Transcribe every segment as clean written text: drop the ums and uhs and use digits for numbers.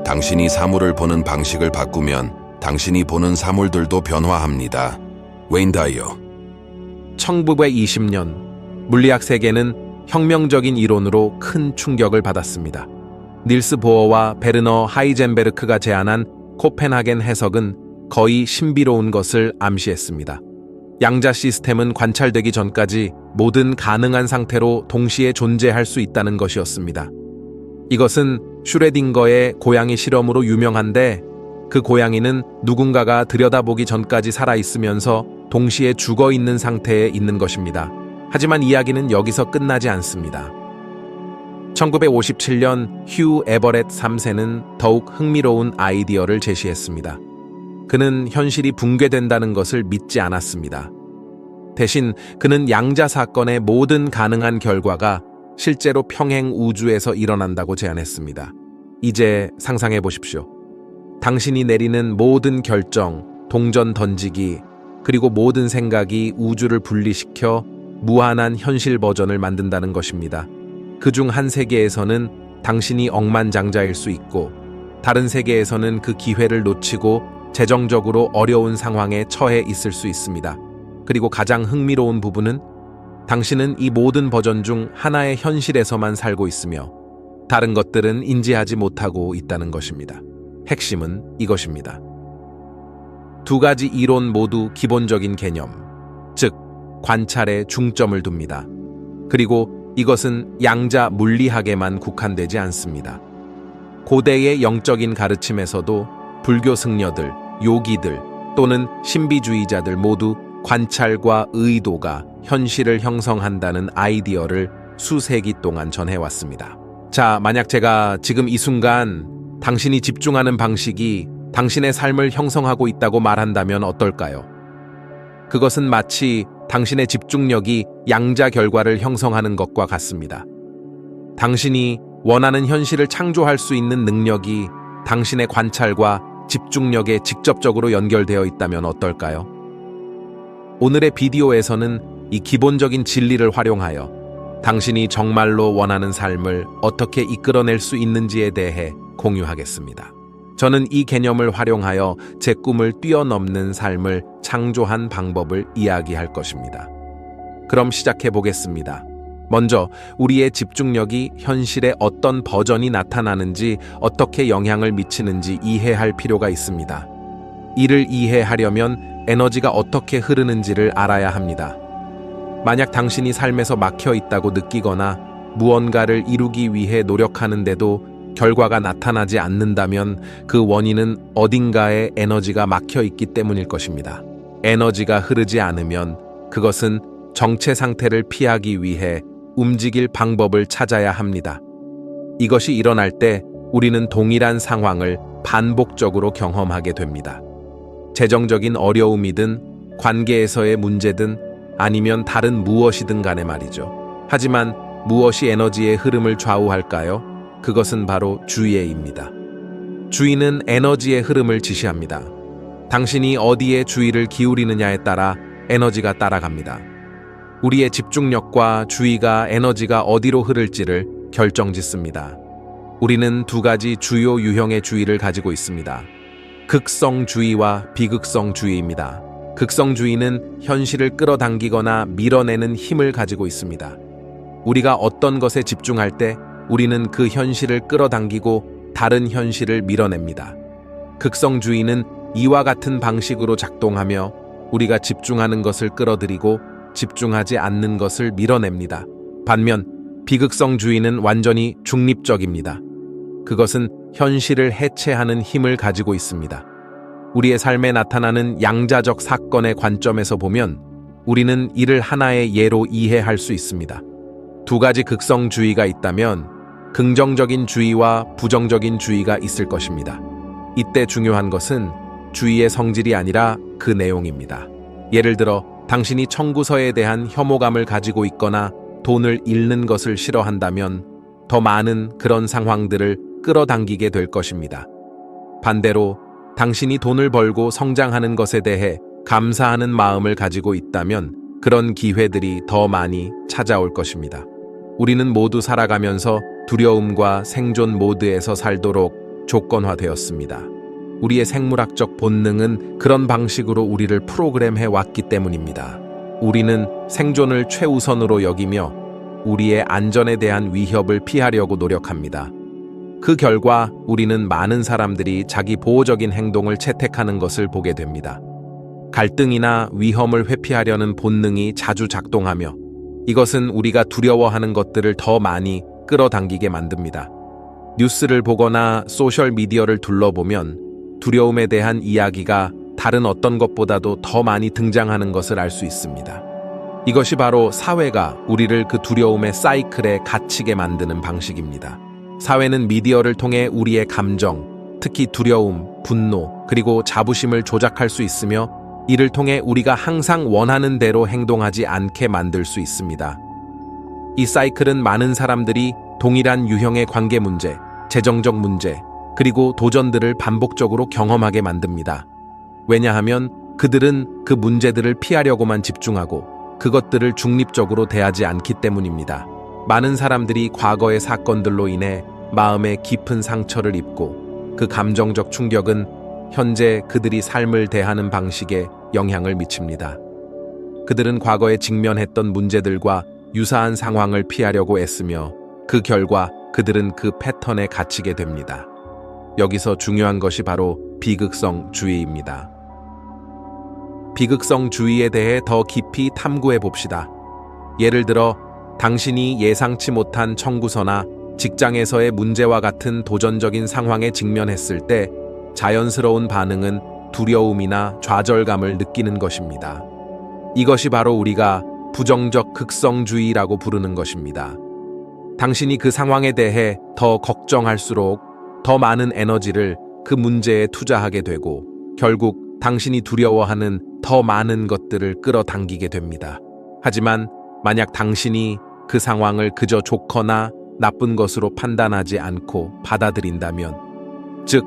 당신이 사물을 보는 방식을 바꾸면 당신이 보는 사물들도 변화합니다. 웨인 다이어. 1920년 물리학 세계는 혁명적인 이론으로 큰 충격을 받았습니다. 닐스 보어와 베르너 하이젠베르크가 제안한 코펜하겐 해석은 거의 신비로운 것을 암시했습니다. 양자 시스템은 관찰되기 전까지 모든 가능한 상태로 동시에 존재할 수 있다는 것이었습니다. 이것은 슈레딩거의 고양이 실험으로 유명한데, 그 고양이는 누군가가 들여다보기 전까지 살아있으면서 동시에 죽어있는 상태에 있는 것입니다. 하지만 이야기는 여기서 끝나지 않습니다. 1957년 휴 에버렛 3세는 더욱 흥미로운 아이디어를 제시했습니다. 그는 현실이 붕괴된다는 것을 믿지 않았습니다. 대신 그는 양자 사건의 모든 가능한 결과가 실제로 평행 우주에서 일어난다고 제안했습니다. 이제 상상해 보십시오. 당신이 내리는 모든 결정, 동전 던지기, 그리고 모든 생각이 우주를 분리시켜 무한한 현실 버전을 만든다는 것입니다. 그중 한 세계에서는 당신이 억만장자일 수 있고, 다른 세계에서는 그 기회를 놓치고 재정적으로 어려운 상황에 처해 있을 수 있습니다. 그리고 가장 흥미로운 부분은 당신은 이 모든 버전 중 하나의 현실에서만 살고 있으며 다른 것들은 인지하지 못하고 있다는 것입니다. 핵심은 이것입니다. 두 가지 이론 모두 기본적인 개념, 즉 관찰에 중점을 둡니다. 그리고 이것은 양자 물리학에만 국한되지 않습니다. 고대의 영적인 가르침에서도 불교 승려들, 요기들 또는 신비주의자들 모두 관찰과 의도가 현실을 형성한다는 아이디어를 수세기 동안 전해왔습니다. 자, 만약 제가 지금 이 순간 당신이 집중하는 방식이 당신의 삶을 형성하고 있다고 말한다면 어떨까요? 그것은 마치 당신의 집중력이 양자 결과를 형성하는 것과 같습니다. 당신이 원하는 현실을 창조할 수 있는 능력이 당신의 관찰과 집중력에 직접적으로 연결되어 있다면 어떨까요? 오늘의 비디오에서는 이 기본적인 진리를 활용하여 당신이 정말로 원하는 삶을 어떻게 이끌어낼 수 있는지에 대해 공유하겠습니다. 저는 이 개념을 활용하여 제 꿈을 뛰어넘는 삶을 창조한 방법을 이야기할 것입니다. 그럼 시작해 보겠습니다. 먼저 우리의 집중력이 현실의 어떤 버전이 나타나는지, 어떻게 영향을 미치는지 이해할 필요가 있습니다. 이를 이해하려면 에너지가 어떻게 흐르는지를 알아야 합니다. 만약 당신이 삶에서 막혀 있다고 느끼거나 무언가를 이루기 위해 노력하는데도 결과가 나타나지 않는다면 그 원인은 어딘가에 에너지가 막혀 있기 때문일 것입니다. 에너지가 흐르지 않으면 그것은 정체 상태를 피하기 위해 움직일 방법을 찾아야 합니다. 이것이 일어날 때 우리는 동일한 상황을 반복적으로 경험하게 됩니다. 재정적인 어려움이든 관계에서의 문제든 아니면 다른 무엇이든 간에 말이죠. 하지만 무엇이 에너지의 흐름을 좌우할까요? 그것은 바로 주의입니다. 주의는 에너지의 흐름을 지시합니다. 당신이 어디에 주의를 기울이느냐에 따라 에너지가 따라갑니다. 우리의 집중력과 주의가 에너지가 어디로 흐를지를 결정짓습니다. 우리는 두 가지 주요 유형의 주의를 가지고 있습니다. 극성주의와 비극성주의입니다. 극성주의는 현실을 끌어당기거나 밀어내는 힘을 가지고 있습니다. 우리가 어떤 것에 집중할 때 우리는 그 현실을 끌어당기고 다른 현실을 밀어냅니다. 극성주의는 이와 같은 방식으로 작동하며 우리가 집중하는 것을 끌어들이고 집중하지 않는 것을 밀어냅니다. 반면 비극성주의는 완전히 중립적입니다. 그것은 현실을 해체하는 힘을 가지고 있습니다. 우리의 삶에 나타나는 양자적 사건의 관점에서 보면 우리는 이를 하나의 예로 이해할 수 있습니다. 두 가지 극성주의가 있다면 긍정적인 주의와 부정적인 주의가 있을 것입니다. 이때 중요한 것은 주의의 성질이 아니라 그 내용입니다. 예를 들어 당신이 청구서에 대한 혐오감을 가지고 있거나 돈을 잃는 것을 싫어한다면 더 많은 그런 상황들을 끌어당기게 될 것입니다. 반대로 당신이 돈을 벌고 성장하는 것에 대해 감사하는 마음을 가지고 있다면 그런 기회들이 더 많이 찾아올 것입니다. 우리는 모두 살아가면서 두려움과 생존 모드에서 살도록 조건화되었습니다. 우리의 생물학적 본능은 그런 방식으로 우리를 프로그램해 왔기 때문입니다. 우리는 생존을 최우선으로 여기며 우리의 안전에 대한 위협을 피하려고 노력합니다. 그 결과 우리는 많은 사람들이 자기 보호적인 행동을 채택하는 것을 보게 됩니다. 갈등이나 위험을 회피하려는 본능이 자주 작동하며 이것은 우리가 두려워하는 것들을 더 많이 끌어당기게 만듭니다. 뉴스를 보거나 소셜미디어를 둘러보면 두려움에 대한 이야기가 다른 어떤 것보다도 더 많이 등장하는 것을 알 수 있습니다. 이것이 바로 사회가 우리를 그 두려움의 사이클에 갇히게 만드는 방식입니다. 사회는 미디어를 통해 우리의 감정, 특히 두려움, 분노, 그리고 자부심을 조작할 수 있으며 이를 통해 우리가 항상 원하는 대로 행동하지 않게 만들 수 있습니다. 이 사이클은 많은 사람들이 동일한 유형의 관계 문제, 재정적 문제, 그리고 도전들을 반복적으로 경험하게 만듭니다. 왜냐하면 그들은 그 문제들을 피하려고만 집중하고 그것들을 중립적으로 대하지 않기 때문입니다. 많은 사람들이 과거의 사건들로 인해 마음에 깊은 상처를 입고 그 감정적 충격은 현재 그들이 삶을 대하는 방식에 영향을 미칩니다. 그들은 과거에 직면했던 문제들과 유사한 상황을 피하려고 애쓰며 그 결과 그들은 그 패턴에 갇히게 됩니다. 여기서 중요한 것이 바로 비극성주의입니다. 비극성주의에 대해 더 깊이 탐구해 봅시다. 예를 들어 당신이 예상치 못한 청구서나 직장에서의 문제와 같은 도전적인 상황에 직면했을 때 자연스러운 반응은 두려움이나 좌절감을 느끼는 것입니다. 이것이 바로 우리가 부정적 극성주의라고 부르는 것입니다. 당신이 그 상황에 대해 더 걱정할수록 더 많은 에너지를 그 문제에 투자하게 되고 결국 당신이 두려워하는 더 많은 것들을 끌어당기게 됩니다. 하지만 만약 당신이 그 상황을 그저 좋거나 나쁜 것으로 판단하지 않고 받아들인다면, 즉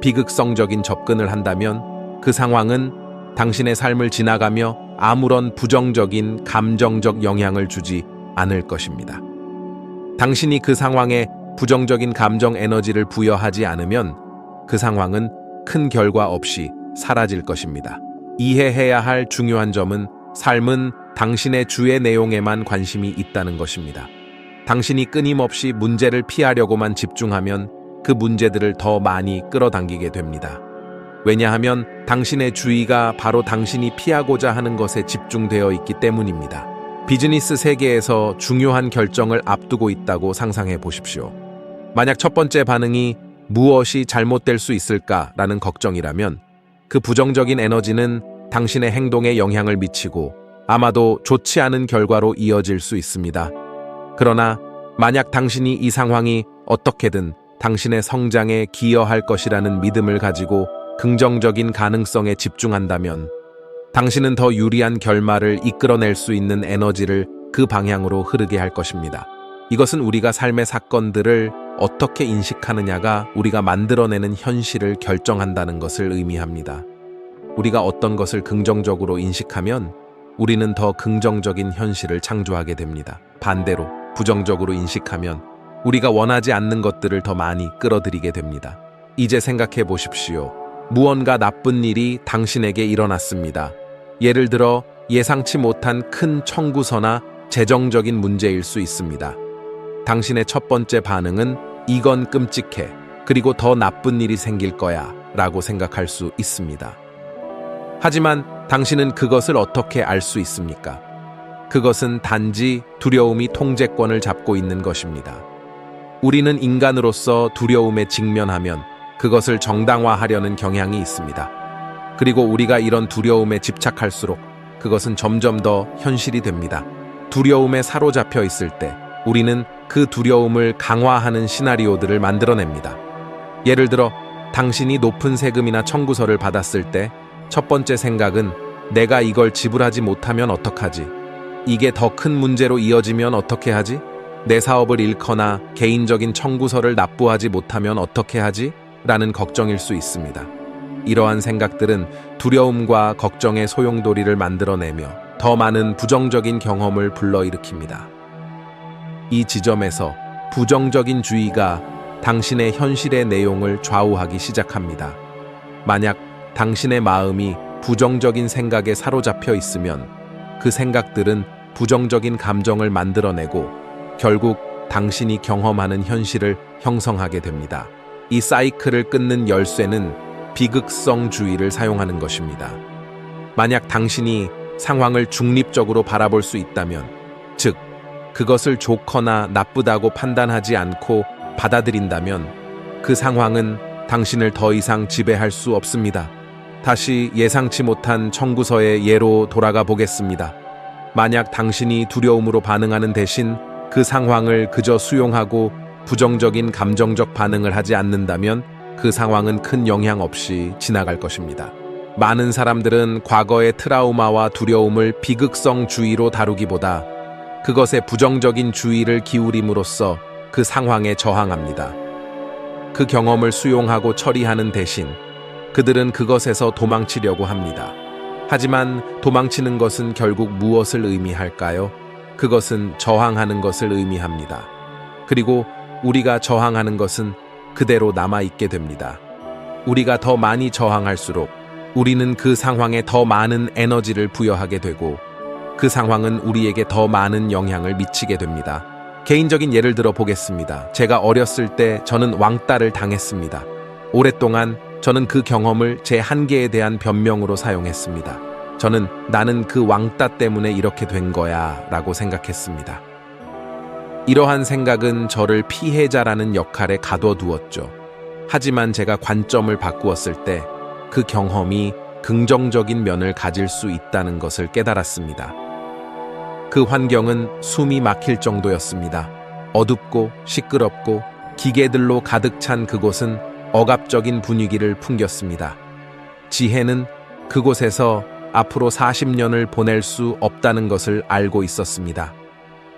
비극성적인 접근을 한다면 그 상황은 당신의 삶을 지나가며 아무런 부정적인 감정적 영향을 주지 않을 것입니다. 당신이 그 상황에 부정적인 감정 에너지를 부여하지 않으면 그 상황은 큰 결과 없이 사라질 것입니다. 이해해야 할 중요한 점은 삶은 당신의 주의 내용에만 관심이 있다는 것입니다. 당신이 끊임없이 문제를 피하려고만 집중하면 그 문제들을 더 많이 끌어당기게 됩니다. 왜냐하면 당신의 주의가 바로 당신이 피하고자 하는 것에 집중되어 있기 때문입니다. 비즈니스 세계에서 중요한 결정을 앞두고 있다고 상상해 보십시오. 만약 첫 번째 반응이 무엇이 잘못될 수 있을까라는 걱정이라면 그 부정적인 에너지는 당신의 행동에 영향을 미치고 아마도 좋지 않은 결과로 이어질 수 있습니다. 그러나 만약 당신이 이 상황이 어떻게든 당신의 성장에 기여할 것이라는 믿음을 가지고 긍정적인 가능성에 집중한다면 당신은 더 유리한 결말을 이끌어낼 수 있는 에너지를 그 방향으로 흐르게 할 것입니다. 이것은 우리가 삶의 사건들을 어떻게 인식하느냐가 우리가 만들어내는 현실을 결정한다는 것을 의미합니다. 우리가 어떤 것을 긍정적으로 인식하면 우리는 더 긍정적인 현실을 창조하게 됩니다. 반대로 부정적으로 인식하면 우리가 원하지 않는 것들을 더 많이 끌어들이게 됩니다. 이제 생각해 보십시오. 무언가 나쁜 일이 당신에게 일어났습니다. 예를 들어 예상치 못한 큰 청구서나 재정적인 문제일 수 있습니다. 당신의 첫 번째 반응은 이건 끔찍해, 그리고 더 나쁜 일이 생길 거야 라고 생각할 수 있습니다. 하지만 당신은 그것을 어떻게 알 수 있습니까? 그것은 단지 두려움이 통제권을 잡고 있는 것입니다. 우리는 인간으로서 두려움에 직면하면 그것을 정당화하려는 경향이 있습니다. 그리고 우리가 이런 두려움에 집착할수록 그것은 점점 더 현실이 됩니다. 두려움에 사로잡혀 있을 때 우리는 그 두려움을 강화하는 시나리오들을 만들어냅니다. 예를 들어 당신이 높은 세금이나 청구서를 받았을 때 첫 번째 생각은 내가 이걸 지불하지 못하면 어떡하지? 이게 더 큰 문제로 이어지면 어떻게 하지? 내 사업을 잃거나 개인적인 청구서를 납부하지 못하면 어떻게 하지? 라는 걱정일 수 있습니다. 이러한 생각들은 두려움과 걱정의 소용돌이를 만들어내며 더 많은 부정적인 경험을 불러일으킵니다. 이 지점에서 부정적인 주의가 당신의 현실의 내용을 좌우하기 시작합니다. 만약 당신의 마음이 부정적인 생각에 사로잡혀 있으면 그 생각들은 부정적인 감정을 만들어내고 결국 당신이 경험하는 현실을 형성하게 됩니다. 이 사이클을 끊는 열쇠는 비극성주의를 사용하는 것입니다. 만약 당신이 상황을 중립적으로 바라볼 수 있다면, 즉, 그것을 좋거나 나쁘다고 판단하지 않고 받아들인다면 그 상황은 당신을 더 이상 지배할 수 없습니다. 다시 예상치 못한 청구서의 예로 돌아가 보겠습니다. 만약 당신이 두려움으로 반응하는 대신 그 상황을 그저 수용하고 부정적인 감정적 반응을 하지 않는다면 그 상황은 큰 영향 없이 지나갈 것입니다. 많은 사람들은 과거의 트라우마와 두려움을 비극성주의로 다루기보다 그것에 부정적인 주의를 기울임으로써 그 상황에 저항합니다. 그 경험을 수용하고 처리하는 대신 그들은 그것에서 도망치려고 합니다. 하지만 도망치는 것은 결국 무엇을 의미할까요? 그것은 저항하는 것을 의미합니다. 그리고 우리가 저항하는 것은 그대로 남아있게 됩니다. 우리가 더 많이 저항할수록 우리는 그 상황에 더 많은 에너지를 부여하게 되고 그 상황은 우리에게 더 많은 영향을 미치게 됩니다. 개인적인 예를 들어 보겠습니다. 제가 어렸을 때 저는 왕따를 당했습니다. 오랫동안 저는 그 경험을 제 한계에 대한 변명으로 사용했습니다. 저는 나는 그 왕따 때문에 이렇게 된 거야 라고 생각했습니다. 이러한 생각은 저를 피해자라는 역할에 가둬두었죠. 하지만 제가 관점을 바꾸었을 때 그 경험이 긍정적인 면을 가질 수 있다는 것을 깨달았습니다. 그 환경은 숨이 막힐 정도였습니다. 어둡고 시끄럽고 기계들로 가득 찬 그곳은 억압적인 분위기를 풍겼습니다. 지혜는 그곳에서 앞으로 40년을 보낼 수 없다는 것을 알고 있었습니다.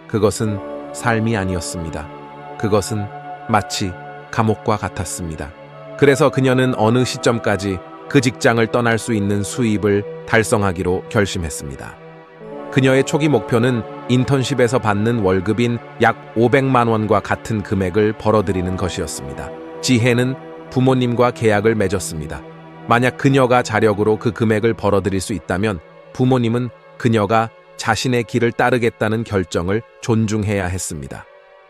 그것은 삶이 아니었습니다. 그것은 마치 감옥과 같았습니다. 그래서 그녀는 어느 시점까지 그 직장을 떠날 수 있는 수입을 달성하기로 결심했습니다. 그녀의 초기 목표는 인턴십에서 받는 월급인 약 500만 원과 같은 금액을 벌어들이는 것이었습니다. 지혜는 부모님과 계약을 맺었습니다. 만약 그녀가 자력으로 그 금액을 벌어들일 수 있다면 부모님은 그녀가 자신의 길을 따르겠다는 결정을 존중해야 했습니다.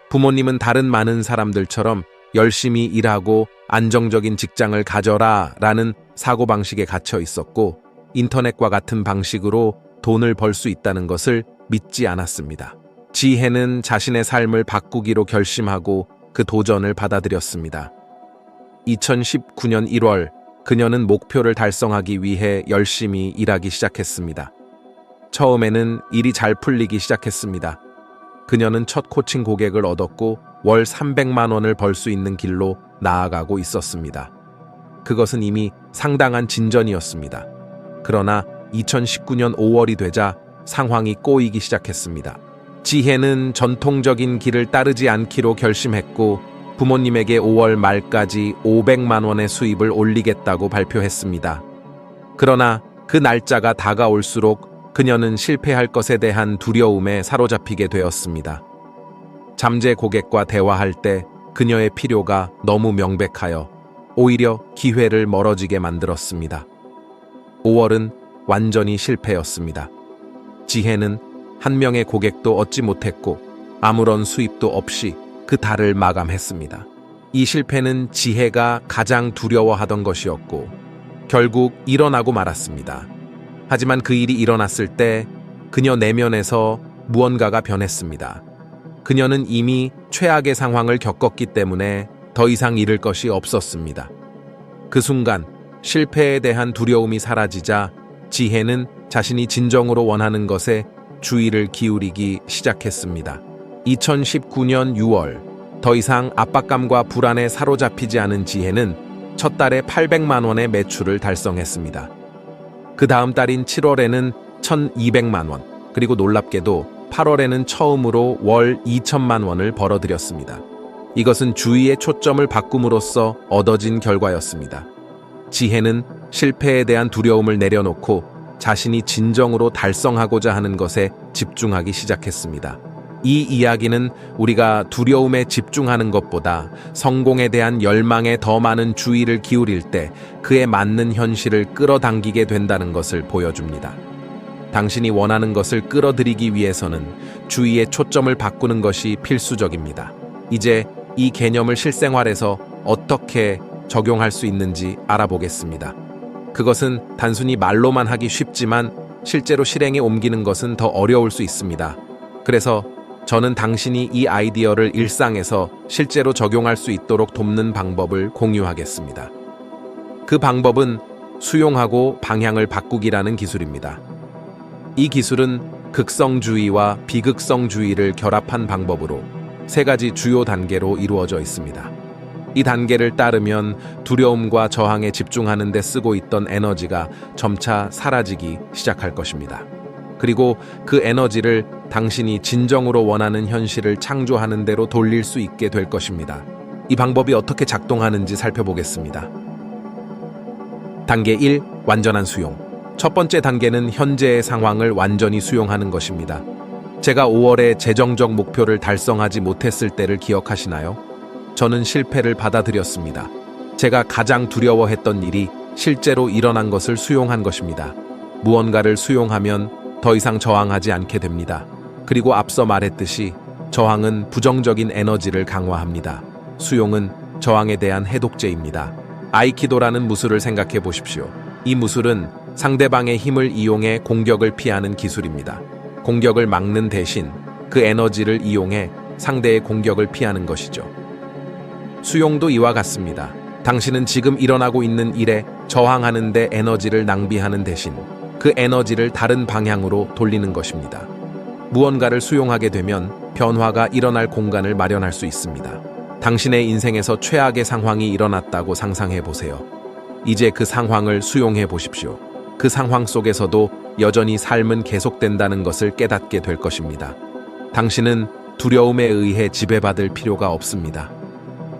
부모님은 다른 많은 사람들처럼 열심히 일하고 안정적인 직장을 가져라 라는 사고방식에 갇혀 있었고 인터넷과 같은 방식으로 돈을 벌 수 있다는 것을 믿지 않았습니다. 지혜는 자신의 삶을 바꾸기로 결심하고 그 도전을 받아들였습니다. 2019년 1월 그녀는 목표를 달성하기 위해 열심히 일하기 시작했습니다. 처음에는 일이 잘 풀리기 시작했습니다. 그녀는 첫 코칭 고객을 얻었고 월 300만 원을 벌 수 있는 길로 나아가고 있었습니다. 그것은 이미 상당한 진전이었습니다. 그러나 2019년 5월이 되자 상황이 꼬이기 시작했습니다. 지혜는 전통적인 길을 따르지 않기로 결심했고 부모님에게 5월 말까지 500만 원의 수입을 올리겠다고 발표했습니다. 그러나 그 날짜가 다가올수록 그녀는 실패할 것에 대한 두려움에 사로잡히게 되었습니다. 잠재 고객과 대화할 때 그녀의 필요가 너무 명백하여 오히려 기회를 멀어지게 만들었습니다. 5월은 완전히 실패였습니다. 지혜는 한 명의 고객도 얻지 못했고 아무런 수입도 없이 그 달을 마감했습니다. 이 실패는 지혜가 가장 두려워하던 것이었고 결국 일어나고 말았습니다. 하지만 그 일이 일어났을 때 그녀 내면에서 무언가가 변했습니다. 그녀는 이미 최악의 상황을 겪었기 때문에 더 이상 잃을 것이 없었습니다. 그 순간 실패에 대한 두려움이 사라지자 지혜는 자신이 진정으로 원하는 것에 주의를 기울이기 시작했습니다. 2019년 6월 더 이상 압박감과 불안에 사로잡히지 않은 지혜는 첫 달에 800만 원의 매출을 달성했습니다. 그 다음 달인 7월에는 1,200만 원, 그리고 놀랍게도 8월에는 처음으로 월 2천만 원을 벌어들였습니다. 이것은 주의의 초점을 바꿈으로써 얻어진 결과였습니다. 지혜는 실패에 대한 두려움을 내려놓고 자신이 진정으로 달성하고자 하는 것에 집중하기 시작했습니다. 이 이야기는 우리가 두려움에 집중하는 것보다 성공에 대한 열망에 더 많은 주의를 기울일 때 그에 맞는 현실을 끌어당기게 된다는 것을 보여줍니다. 당신이 원하는 것을 끌어들이기 위해서는 주의의 초점을 바꾸는 것이 필수적입니다. 이제 이 개념을 실생활에서 어떻게 적용할 수 있는지 알아보겠습니다. 그것은 단순히 말로만 하기 쉽지만 실제로 실행에 옮기는 것은 더 어려울 수 있습니다. 그래서 저는 당신이 이 아이디어를 일상에서 실제로 적용할 수 있도록 돕는 방법을 공유하겠습니다. 그 방법은 수용하고 방향을 바꾸기라는 기술입니다. 이 기술은 극성주의와 비극성주의를 결합한 방법으로 3가지 주요 단계로 이루어져 있습니다. 이 단계를 따르면 두려움과 저항에 집중하는 데 쓰고 있던 에너지가 점차 사라지기 시작할 것입니다. 그리고 그 에너지를 당신이 진정으로 원하는 현실을 창조하는 대로 돌릴 수 있게 될 것입니다. 이 방법이 어떻게 작동하는지 살펴보겠습니다. 단계 1. 완전한 수용. 첫 번째 단계는 현재의 상황을 완전히 수용하는 것입니다. 제가 5월에 재정적 목표를 달성하지 못했을 때를 기억하시나요? 저는 실패를 받아들였습니다. 제가 가장 두려워했던 일이 실제로 일어난 것을 수용한 것입니다. 무언가를 수용하면 더 이상 저항하지 않게 됩니다. 그리고 앞서 말했듯이 저항은 부정적인 에너지를 강화합니다. 수용은 저항에 대한 해독제입니다. 아이키도라는 무술을 생각해 보십시오. 이 무술은 상대방의 힘을 이용해 공격을 피하는 기술입니다. 공격을 막는 대신 그 에너지를 이용해 상대의 공격을 피하는 것이죠. 수용도 이와 같습니다. 당신은 지금 일어나고 있는 일에 저항하는 데 에너지를 낭비하는 대신 그 에너지를 다른 방향으로 돌리는 것입니다. 무언가를 수용하게 되면 변화가 일어날 공간을 마련할 수 있습니다. 당신의 인생에서 최악의 상황이 일어났다고 상상해 보세요. 이제 그 상황을 수용해 보십시오. 그 상황 속에서도 여전히 삶은 계속된다는 것을 깨닫게 될 것입니다. 당신은 두려움에 의해 지배받을 필요가 없습니다.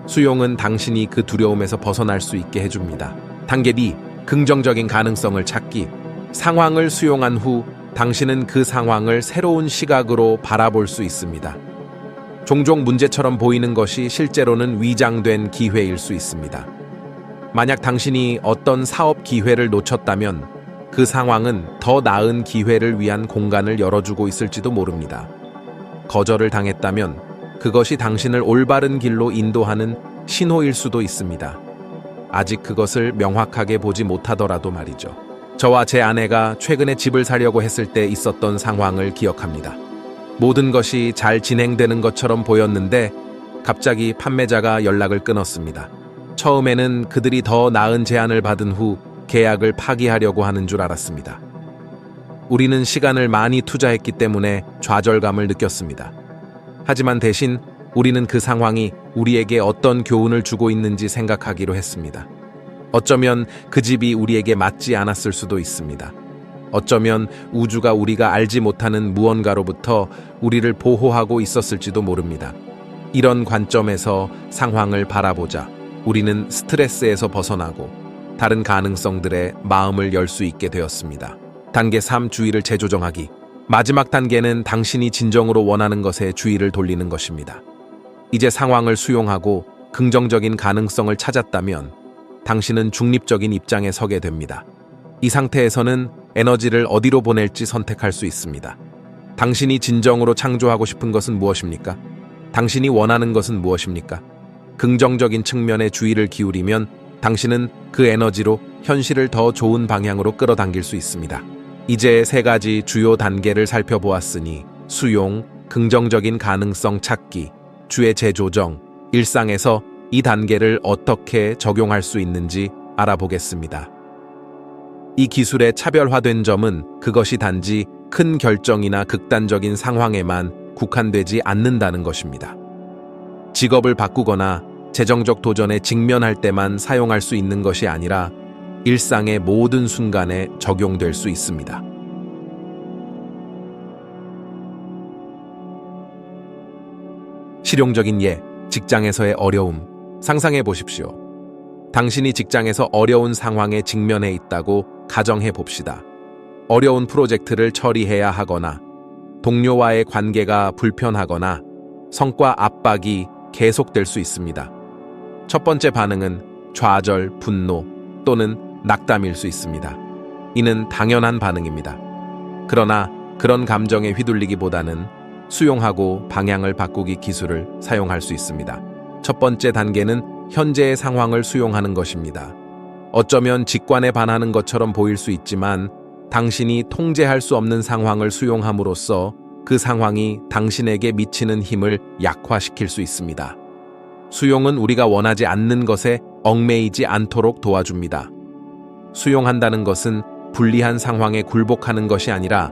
수용은 당신이 그 두려움에서 벗어날 수 있게 해줍니다. 단계 2. 긍정적인 가능성을 찾기. 상황을 수용한 후 당신은 그 상황을 새로운 시각으로 바라볼 수 있습니다. 종종 문제처럼 보이는 것이 실제로는 위장된 기회일 수 있습니다. 만약 당신이 어떤 사업 기회를 놓쳤다면 그 상황은 더 나은 기회를 위한 공간을 열어주고 있을지도 모릅니다. 거절을 당했다면 그것이 당신을 올바른 길로 인도하는 신호일 수도 있습니다. 아직 그것을 명확하게 보지 못하더라도 말이죠. 저와 제 아내가 최근에 집을 사려고 했을 때 있었던 상황을 기억합니다. 모든 것이 잘 진행되는 것처럼 보였는데 갑자기 판매자가 연락을 끊었습니다. 처음에는 그들이 더 나은 제안을 받은 후 계약을 파기하려고 하는 줄 알았습니다. 우리는 시간을 많이 투자했기 때문에 좌절감을 느꼈습니다. 하지만 대신 우리는 그 상황이 우리에게 어떤 교훈을 주고 있는지 생각하기로 했습니다. 어쩌면 그 집이 우리에게 맞지 않았을 수도 있습니다. 어쩌면 우주가 우리가 알지 못하는 무언가로부터 우리를 보호하고 있었을지도 모릅니다. 이런 관점에서 상황을 바라보자 우리는 스트레스에서 벗어나고 다른 가능성들에 마음을 열 수 있게 되었습니다. 단계 3. 주의를 재조정하기. 마지막 단계는 당신이 진정으로 원하는 것에 주의를 돌리는 것입니다. 이제 상황을 수용하고 긍정적인 가능성을 찾았다면 당신은 중립적인 입장에 서게 됩니다. 이 상태에서는 에너지를 어디로 보낼지 선택할 수 있습니다. 당신이 진정으로 창조하고 싶은 것은 무엇입니까? 당신이 원하는 것은 무엇입니까? 긍정적인 측면에 주의를 기울이면 당신은 그 에너지로 현실을 더 좋은 방향으로 끌어당길 수 있습니다. 이제 3가지 주요 단계를 살펴보았으니 수용, 긍정적인 가능성 찾기, 주의 재조정, 일상에서 이 단계를 어떻게 적용할 수 있는지 알아보겠습니다. 이 기술의 차별화된 점은 그것이 단지 큰 결정이나 극단적인 상황에만 국한되지 않는다는 것입니다. 직업을 바꾸거나 재정적 도전에 직면할 때만 사용할 수 있는 것이 아니라 일상의 모든 순간에 적용될 수 있습니다. 실용적인 예, 직장에서의 어려움. 상상해 보십시오. 당신이 직장에서 어려운 상황에 직면해 있다고 가정해 봅시다. 어려운 프로젝트를 처리해야 하거나 동료와의 관계가 불편하거나 성과 압박이 계속될 수 있습니다. 첫 번째 반응은 좌절, 분노 또는 낙담일 수 있습니다. 이는 당연한 반응입니다. 그러나 그런 감정에 휘둘리기보다는 수용하고 방향을 바꾸기 기술을 사용할 수 있습니다. 첫 번째 단계는 현재의 상황을 수용하는 것입니다. 어쩌면 직관에 반하는 것처럼 보일 수 있지만 당신이 통제할 수 없는 상황을 수용함으로써 그 상황이 당신에게 미치는 힘을 약화시킬 수 있습니다. 수용은 우리가 원하지 않는 것에 얽매이지 않도록 도와줍니다. 수용한다는 것은 불리한 상황에 굴복하는 것이 아니라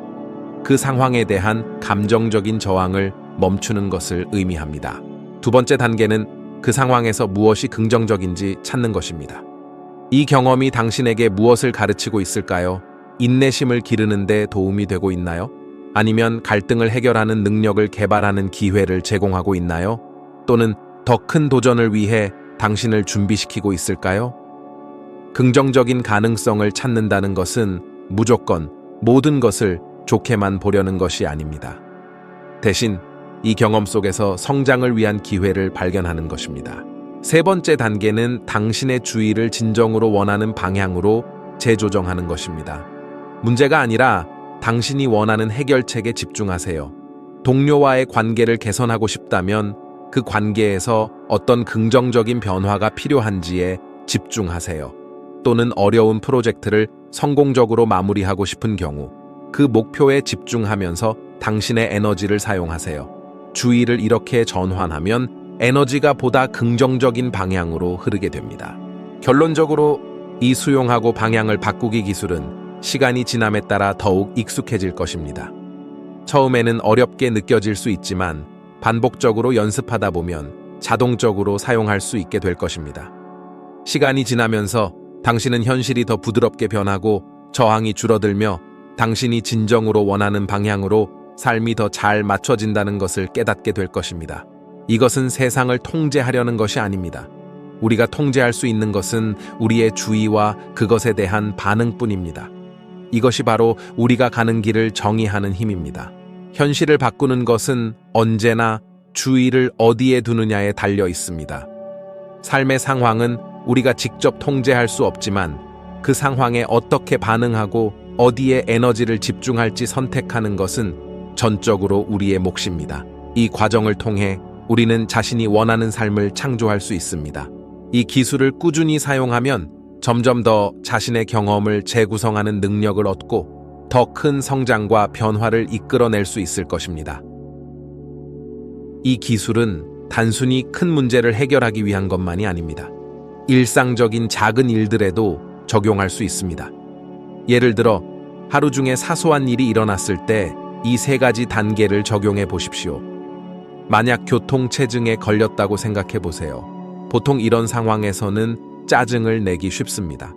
그 상황에 대한 감정적인 저항을 멈추는 것을 의미합니다. 두 번째 단계는 그 상황에서 무엇이 긍정적인지 찾는 것입니다. 이 경험이 당신에게 무엇을 가르치고 있을까요? 인내심을 기르는 데 도움이 되고 있나요? 아니면 갈등을 해결하는 능력을 개발하는 기회를 제공하고 있나요? 또는 더 큰 도전을 위해 당신을 준비시키고 있을까요? 긍정적인 가능성을 찾는다는 것은 무조건 모든 것을 좋게만 보려는 것이 아닙니다. 대신 이 경험 속에서 성장을 위한 기회를 발견하는 것입니다. 세 번째 단계는 당신의 주의를 진정으로 원하는 방향으로 재조정하는 것입니다. 문제가 아니라 당신이 원하는 해결책에 집중하세요. 동료와의 관계를 개선하고 싶다면 그 관계에서 어떤 긍정적인 변화가 필요한지에 집중하세요. 또는 어려운 프로젝트를 성공적으로 마무리하고 싶은 경우 그 목표에 집중하면서 당신의 에너지를 사용하세요. 주의를 이렇게 전환하면 에너지가 보다 긍정적인 방향으로 흐르게 됩니다. 결론적으로 이 수용하고 방향을 바꾸기 기술은 시간이 지남에 따라 더욱 익숙해질 것입니다. 처음에는 어렵게 느껴질 수 있지만 반복적으로 연습하다 보면 자동적으로 사용할 수 있게 될 것입니다. 시간이 지나면서 당신은 현실이 더 부드럽게 변하고 저항이 줄어들며 당신이 진정으로 원하는 방향으로 삶이 더 잘 맞춰진다는 것을 깨닫게 될 것입니다. 이것은 세상을 통제하려는 것이 아닙니다. 우리가 통제할 수 있는 것은 우리의 주의와 그것에 대한 반응뿐입니다. 이것이 바로 우리가 가는 길을 정의하는 힘입니다. 현실을 바꾸는 것은 언제나 주의를 어디에 두느냐에 달려 있습니다. 삶의 상황은 우리가 직접 통제할 수 없지만 그 상황에 어떻게 반응하고 어디에 에너지를 집중할지 선택하는 것은 전적으로 우리의 몫입니다. 이 과정을 통해 우리는 자신이 원하는 삶을 창조할 수 있습니다. 이 기술을 꾸준히 사용하면 점점 더 자신의 경험을 재구성하는 능력을 얻고 더 큰 성장과 변화를 이끌어낼 수 있을 것입니다. 이 기술은 단순히 큰 문제를 해결하기 위한 것만이 아닙니다. 일상적인 작은 일들에도 적용할 수 있습니다. 예를 들어 하루 중에 사소한 일이 일어났을 때 이 세 가지 단계를 적용해 보십시오. 만약 교통체증에 걸렸다고 생각해 보세요. 보통 이런 상황에서는 짜증을 내기 쉽습니다.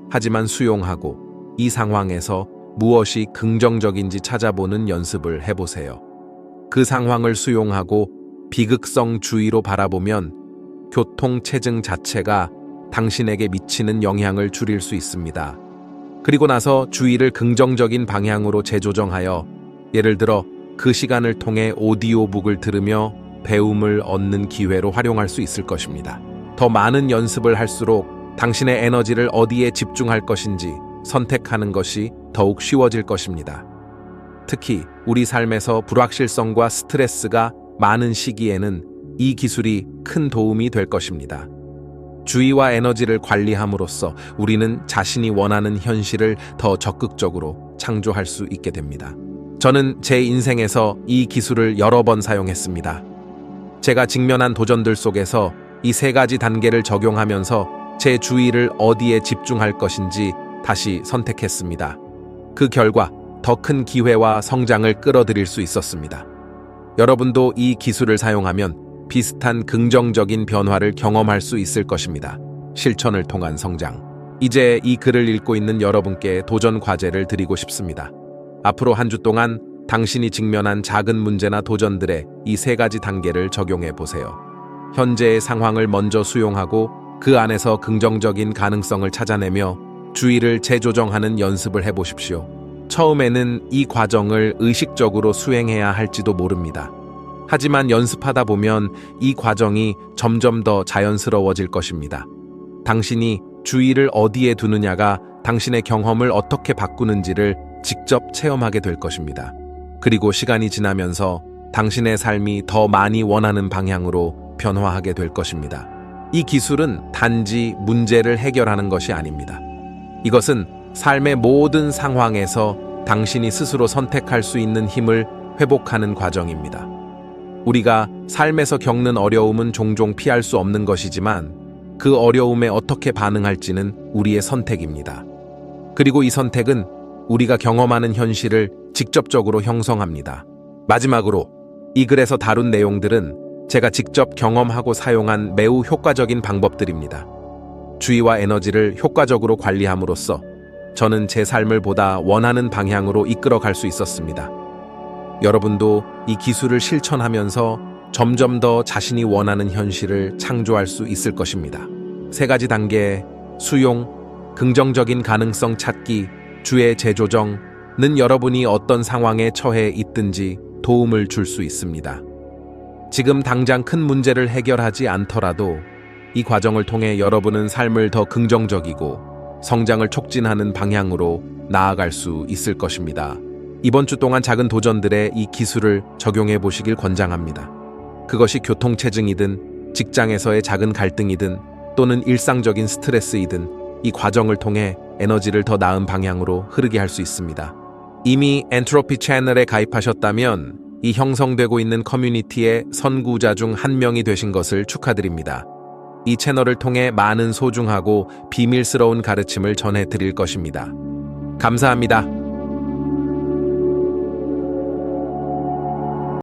하지만 수용하고 이 상황에서 무엇이 긍정적인지 찾아보는 연습을 해보세요. 그 상황을 수용하고 비극성주의로 바라보면 교통체증 자체가 당신에게 미치는 영향을 줄일 수 있습니다. 그리고 나서 주의를 긍정적인 방향으로 재조정하여 예를 들어 그 시간을 통해 오디오북을 들으며 배움을 얻는 기회로 활용할 수 있을 것입니다. 더 많은 연습을 할수록 당신의 에너지를 어디에 집중할 것인지 선택하는 것이 더욱 쉬워질 것입니다. 특히 우리 삶에서 불확실성과 스트레스가 많은 시기에는 이 기술이 큰 도움이 될 것입니다. 주의와 에너지를 관리함으로써 우리는 자신이 원하는 현실을 더 적극적으로 창조할 수 있게 됩니다. 저는 제 인생에서 이 기술을 여러 번 사용했습니다. 제가 직면한 도전들 속에서 이 세 가지 단계를 적용하면서 제 주의를 어디에 집중할 것인지 다시 선택했습니다. 그 결과 더 큰 기회와 성장을 끌어들일 수 있었습니다. 여러분도 이 기술을 사용하면 비슷한 긍정적인 변화를 경험할 수 있을 것입니다. 실천을 통한 성장. 이제 이 글을 읽고 있는 여러분께 도전 과제를 드리고 싶습니다. 앞으로 한 주 동안 당신이 직면한 작은 문제나 도전들에 이 세 가지 단계를 적용해 보세요. 현재의 상황을 먼저 수용하고 그 안에서 긍정적인 가능성을 찾아내며 주의를 재조정하는 연습을 해보십시오. 처음에는 이 과정을 의식적으로 수행해야 할지도 모릅니다. 하지만 연습하다 보면 이 과정이 점점 더 자연스러워질 것입니다. 당신이 주의를 어디에 두느냐가 당신의 경험을 어떻게 바꾸는지를 직접 체험하게 될 것입니다. 그리고 시간이 지나면서 당신의 삶이 더 많이 원하는 방향으로 변화하게 될 것입니다. 이 기술은 단지 문제를 해결하는 것이 아닙니다. 이것은 삶의 모든 상황에서 당신이 스스로 선택할 수 있는 힘을 회복하는 과정입니다. 우리가 삶에서 겪는 어려움은 종종 피할 수 없는 것이지만 그 어려움에 어떻게 반응할지는 우리의 선택입니다. 그리고 이 선택은 우리가 경험하는 현실을 직접적으로 형성합니다. 마지막으로 이 글에서 다룬 내용들은 제가 직접 경험하고 사용한 매우 효과적인 방법들입니다. 주의와 에너지를 효과적으로 관리함으로써 저는 제 삶을 보다 원하는 방향으로 이끌어 갈 수 있었습니다. 여러분도 이 기술을 실천하면서 점점 더 자신이 원하는 현실을 창조할 수 있을 것입니다. 3가지 단계, 수용, 긍정적인 가능성 찾기, 주의 재조정은 여러분이 어떤 상황에 처해 있든지 도움을 줄 수 있습니다. 지금 당장 큰 문제를 해결하지 않더라도 이 과정을 통해 여러분은 삶을 더 긍정적이고 성장을 촉진하는 방향으로 나아갈 수 있을 것입니다. 이번 주 동안 작은 도전들에 이 기술을 적용해 보시길 권장합니다. 그것이 교통체증이든 직장에서의 작은 갈등이든 또는 일상적인 스트레스이든 이 과정을 통해 에너지를 더 나은 방향으로 흐르게 할 수 있습니다. 이미 엔트로피 채널에 가입하셨다면 이 형성되고 있는 커뮤니티의 선구자 중 한 명이 되신 것을 축하드립니다. 이 채널을 통해 많은 소중하고 비밀스러운 가르침을 전해드릴 것입니다. 감사합니다.